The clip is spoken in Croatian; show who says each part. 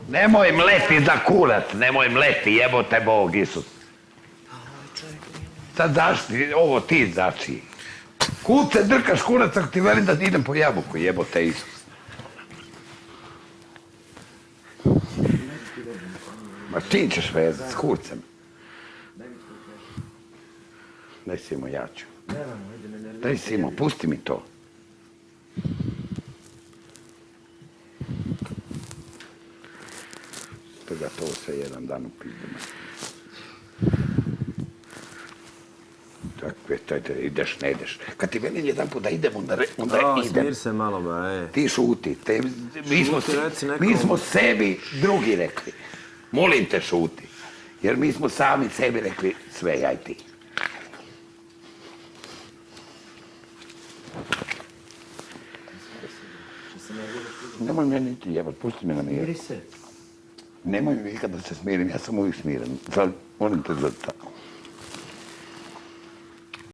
Speaker 1: Nemoj mleti za kurac, nemoj mleti, jebote Bog Isus. Sad zašti, ovo ti zači. Kud se drkaš kurac ako ti velim da idem po jabuku, jebote Isus. Ma čim ćeš vezati s kurcem? Daj Simo, ja ću. Daj Simo, pusti mi to. Toga to sve jedan dan u pizdima. Tako, ideš, ne ideš. Kad ti velim jedan put da idem, onda idem.
Speaker 2: Smir se malo, ba,
Speaker 1: Ti šuti. Mi smo sebi drugi rekli. Molim te, šuti. Jer mi smo sami sebi rekli sve, ja i ti. Nemoj me niti jebat, pusti me na mir. Nemoj mi vikati da se smirim, ja sam uvijek smiren. Sad, molim te za tako.